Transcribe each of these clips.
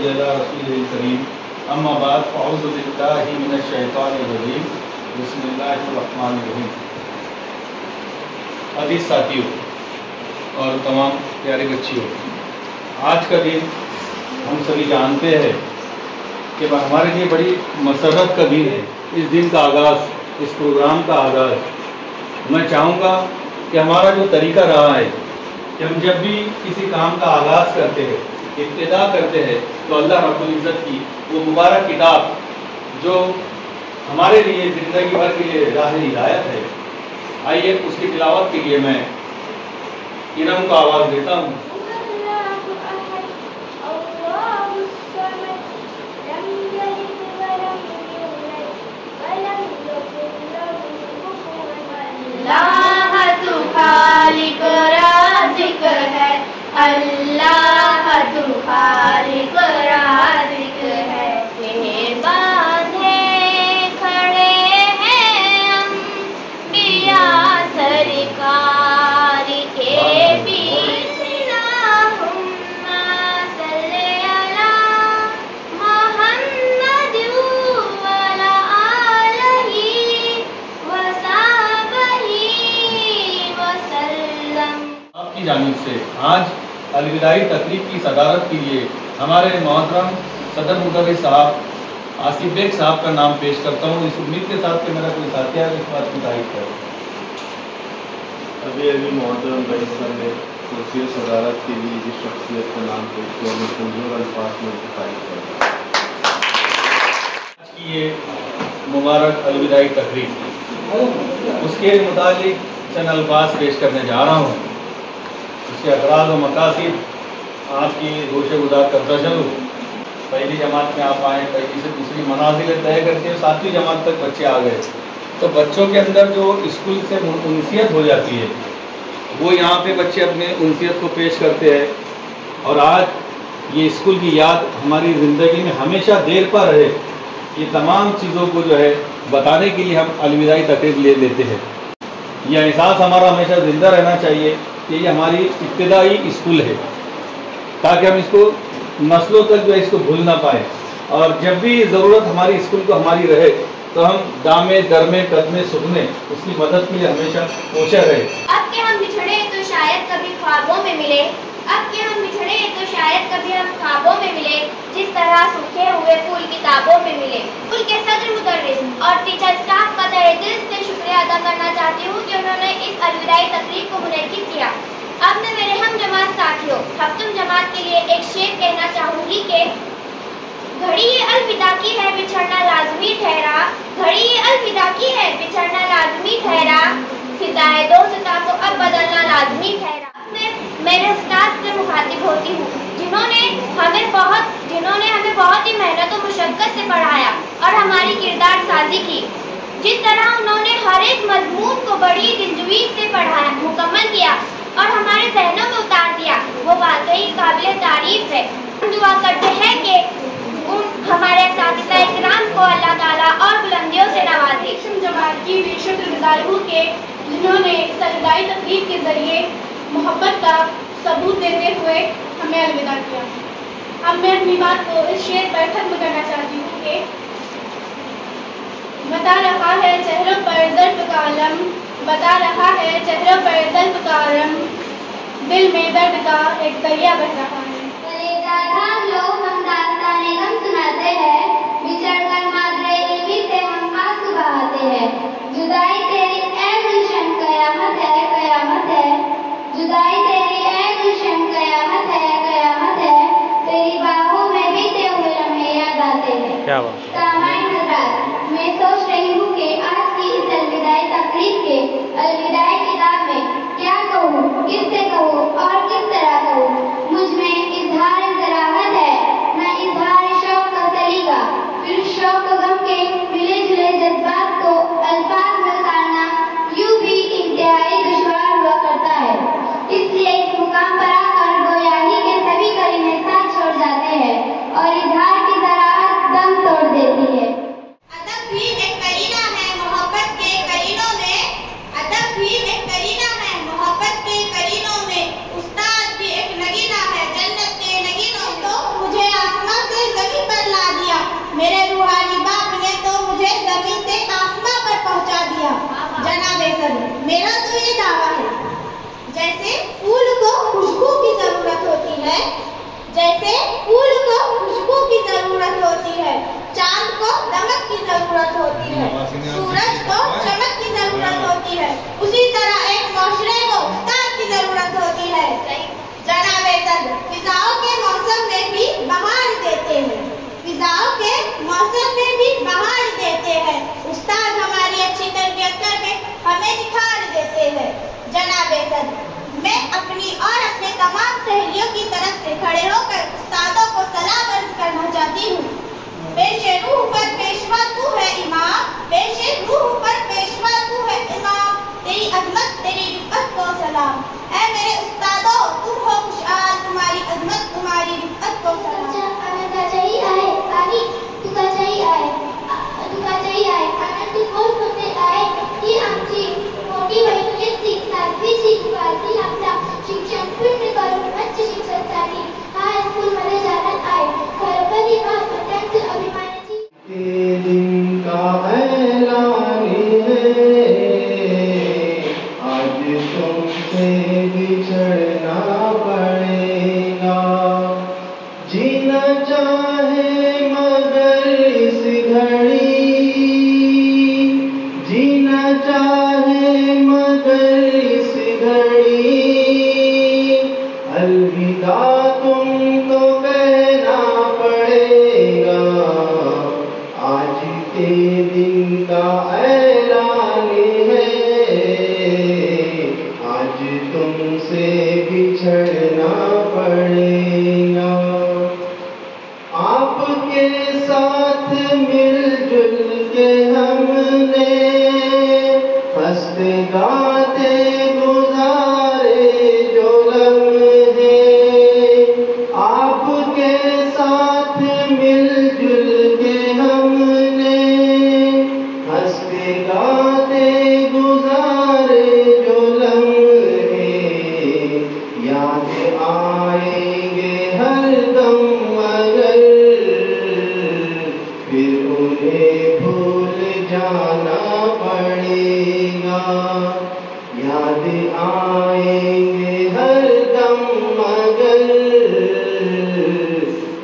जला रसूलिल करीम अम्मा बाद फ़अऊज़ु बिल्लाहि मिनश शैतानिर रजीम बिस्मिल्लाहिर रहमानिर रहीम। अज़ीज़ साथियों और तमाम प्यारे बच्चियों, आज का दिन हम सभी जानते हैं कि हमारे लिए बड़ी मसरत का दिन है। इस दिन का आगाज़, इस प्रोग्राम का आगाज़ मैं चाहूँगा कि हमारा जो तरीका रहा है कि हम जब भी किसी काम का आगाज़ करते हैं, इब्तिदा करते हैं, तो अल्लाह रब्बुल इज़्ज़त की वो मुबारक किताब जो हमारे लिए ज़िंदगी भर के लिए राह हिदायत है, आइए उसकी तिलावत के लिए मैं इरम को आवाज़ देता हूँ। अल्लाह तू खालिक राज़िक है, अल्लाह तू खालिक राज़िक है। ये बांधे खड़े हैं अंबिया सरकार के पीछे, अल्लाहुम्मा सल्ली अला मुहम्मद व अला आलिहि व सहबिहि व सल्लम। आपकी जानिब से आज अलविदाई तकरीब की सदारत के लिए हमारे मोहतरम सदर मुदर्रिस साहब आसिफ बेग साहब का नाम पेश करता हूँ, इस उम्मीद के साथ कि मेरा कोई साथिया इस बात की तारीफ करे। अभी मोहतरम भाई साहब ने कुर्सी सदारत के लिए जिस शख्सियत का नाम पेश किया, मैं कमजोर अल्फाज में तारीफ करता हूँ। आज की ये मुबारक अलविदाई तकरीब, उसके मुतालिक चंद अल्फाज पेश करने जा रहा हूँ। उसके अगराज़ व मकासिद आपकी गोशे गुजार करता चलूँ। पहली जमात में आप आए, पहली से दूसरी मनाजिल तय करते हैं, 7वीं जमात तक बच्चे आ गए, तो बच्चों के अंदर जो स्कूल से उनसियत हो जाती है, वो यहाँ पे बच्चे अपने उनसियत को पेश करते हैं। और आज ये स्कूल की याद हमारी ज़िंदगी में हमेशा देर पर रहे, ये तमाम चीज़ों को जो है बताने के लिए हम अलविदाई तकरीब ले लेते हैं। यह एहसास हमारा हमेशा ज़िंदा रहना चाहिए कि ये हमारी इब्तिदाई स्कूल है, ताकि हम इसको नस्लों तक जो है इसको भूल ना पाए। और जब भी ज़रूरत हमारी स्कूल को हमारी रहे तो हम दामे दरमे कदमे सुखने उसकी मदद के लिए हमेशा कोशिश रहे। अब के हम बिछड़े तो शायद कभी ख्वाबों में मिले, अब के हम बिछड़े तो शायद कभी हम ख्वाबों में मिले, जिस तरह सूखे हुए फूल किताबों में मिले। स्कूल के सदर मुदर्रिस और टीचर स्टाफ का तहे दिल से शुक्रिया अदा करना चाहती हूँ कि उन्होंने इस अलविदाई तकरीब को मुनक्किद किया। अब मैं मेरे हम जमात साथियों हफ्तुम जमात के लिए एक शेर कहना चाहूँगी कि घड़ी ये अलविदा की है बिछड़ना लाजमी ठहरा, घड़ी ये अलविदा की है बिछड़ना लाजमी ठहरा, फिजाए दोस्ता को अब बदलना लाजमी ठहरा। मैं मेरे उस्ताद से मुखातिब होती हूँ जिन्होंने हमें बहुत ही मेहनत और मुशक्कत से पढ़ाया और हमारी किरदार साजी की। जिस तरह उन्होंने हर एक मजमून को बड़ी दिलजोई से पढ़ाया, मुकम्मल किया और हमारे जहनों में उतार दिया, वो वाकई काबिल तारीफ है। हम दुआ करते हैं कि हमारे साथिया इकराम को अल्लाह ताला और बुलंदियों से नवाजे। जमात की भी शुक्रगुजार हूँ कि जिन्होंने इस अलविदाई तकरीब के जरिए मोहब्बत का सबूत देते हुए हमें अलविदा किया। अब मैं अपनी बात को इस शेर पर खत्म करना चाहती हूँ कि बता रहा है चेहरों पर ज़र्फ़ का अलम, बता रहा है चेहरों पर ज़र्फ़ का अलम, दिल में दर्द का एक दरिया बह रहा है। लोग हम दास्ताने गम सुनाते हैं, बिछड़कर मादरे इल्मी से हम आंसू बहाते हैं। जुदाई तेरी ऐ गुलशन कयामत है, कयामत है, जुदाई तेरी ऐ गुलशन कयामत है, कयामत है, तेरी बाहों में बीते हुए लम्हे याद आते हैं। क्या बात। सामाईन हज़रात, मैं सोच रही हूँ कि आज की इस अलविदाई तकरीब के अलविदाई किताब में क्या कहूँ, किससे कहूँ और किस तरह कहूँ। मुझ में इज़हार ज़राहत है, न इज़हार शौक़ का सलीका, फिर शौक़ गम के मिले जुले जज्बात को अल्फाज में उतारना यूँ भी इंतहाई दुश्वार हुआ करता है। इसलिए इस मुकाम पर आकर गोयाही के सभी करीने साथ छोड़ जाते हैं और इज़हार की ज़राहत दम तोड़ देती है। दावा है। जैसे फूल को खुशबू की जरूरत होती है, जैसे फूल को खुशबू की जरूरत होती है, चांद को दमक की जरूरत होती है, सूरज को चमक की जरूरत होती है, उसी तरह एक माशरे को उस्ताद की जरूरत होती है। जनाबे सदर फिजाओं के मौसम में भी बहार देते हैं, फिजाओं के मौसम में भी बहार देते हैं। उस्ताद हमारी अच्छी तरबियत करके हमें निखार देते हैं। जनाबे सदर मैं अपनी और अपने तमाम सहेलियों की तरफ से खड़े होकर उस्तादों को सलाम अर्ज करना चाहती हूँ। पेशे रूह पर पेशवा तू है इमाम, पेशे रूह पर पेशवा तू है इमाम, तेरी अजमत तेरी रिफ़त को सलाम। ऐ मेरे उस्तादों तुम हो खुशहाल, तुम्हारी अजमत तुम्हारी रिफ़त को सलाम। शिक्षण पूर्ण करून उच्च शिक्षणासाठी हायस्कूलमध्ये जाण्यात आहे. खरोखर ही बाब अत्यंत अभिमानाची. दिन का ऐलान है, आज तुमसे बिछड़ना पड़ेगा. जीना चाहे मगर इस घड़ी, जीना चाहे मगर इस घड़ी, अलविदा तुमको कहना पड़ेगा. आज के दिन का ऐलान है, आज तुमसे बिछड़ना पड़ेगा. आपके साथ मिलजुल के हमने हंसते गाते गुजारे जो लम्हे, आपके साथ मिलजुल के हमने हंसते गाते गुजारे जो लम्हे, याद आएंगे हरदम मगर फिर उन्हें भूल जाना पड़ेगा. याद आएंगे हरदम मगर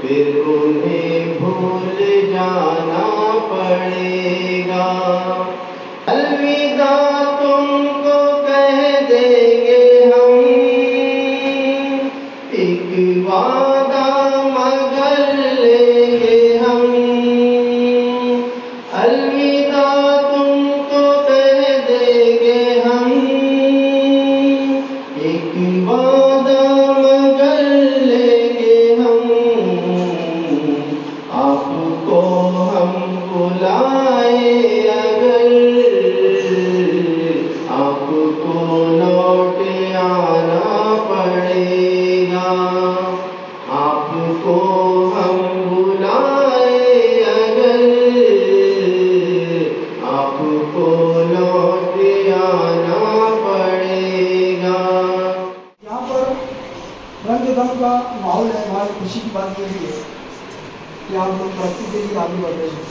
फिर उन्हें भूल जाना पड़ेगा. अलविदा तुमको कह देंगे हम, एक वादा मगर लेंगे हम. अलविदा तुमको कह देंगे हम, एक वादा मगर लेंगे हम. आपको हम बुलाए अगर, आपको लौट आना पड़ेगा. आपको हम बुलाए अगर, आपको लौट आना पड़ेगा. यहाँ पर रंगदम का माहौल है. हमारी खुशी की बात यह भी है कि आप लोग तरक्की के लिए आगे बढ़ रहे हैं.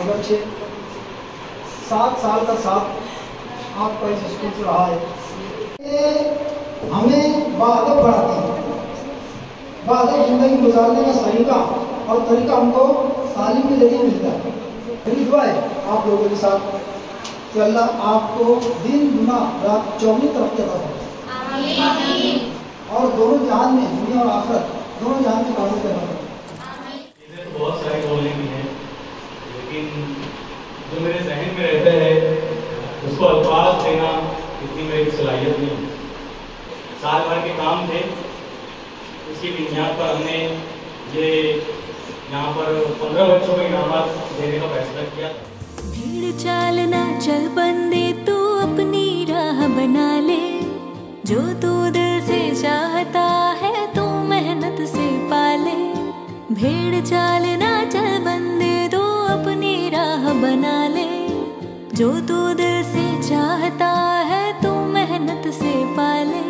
अगरचे 7 साल का साथ आपका इस स्कूल से रहा है, हमें बादब बढ़ाती है. बादब जिंदगी गुजारने का सलीका और तरीका हमको तालीम के जरिए मिलता है. मेरी दुआ है आप लोगों के साथ कि अल्लाह आपको दिन दुना रात 24 तरक्की अता फरमाए और दोनों जहान में, दुनिया और आखिरत दोनों जहान में कामयाब करना. चीज़ें तो बहुत सारी बोलने की हैं, लेकिन जो मेरे जहन में रहता है उसको अल्फाज देना इतनी मेरी सलाहियत नहीं है. साल भर के काम थे, उसकी बुनियाद पर हमने ये यहाँ पर 15 बच्चों को इनामात देने का फैसला किया. भीड़ चालना चल बंदे तू अपनी राह बना ले, जो तू दिल से चाहता है तू मेहनत से पाले. भीड़ चालना चल बंदे तू अपनी राह बना ले, जो तू दिल से चाहता है तू मेहनत से पाले.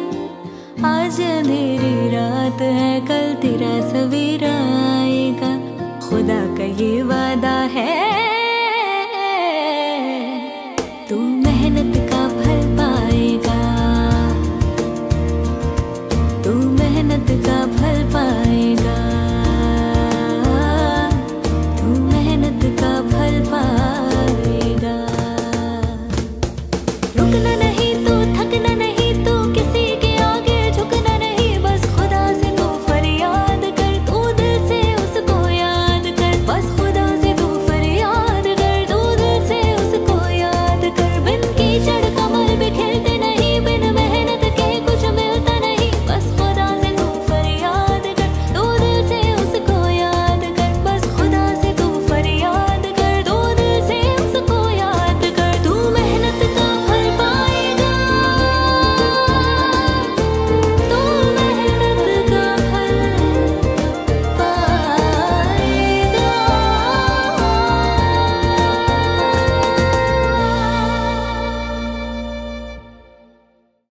आज अंधेरी रात है कल तेरा सवेरा आएगा, खुदा का ये वादा है. तू मेहनत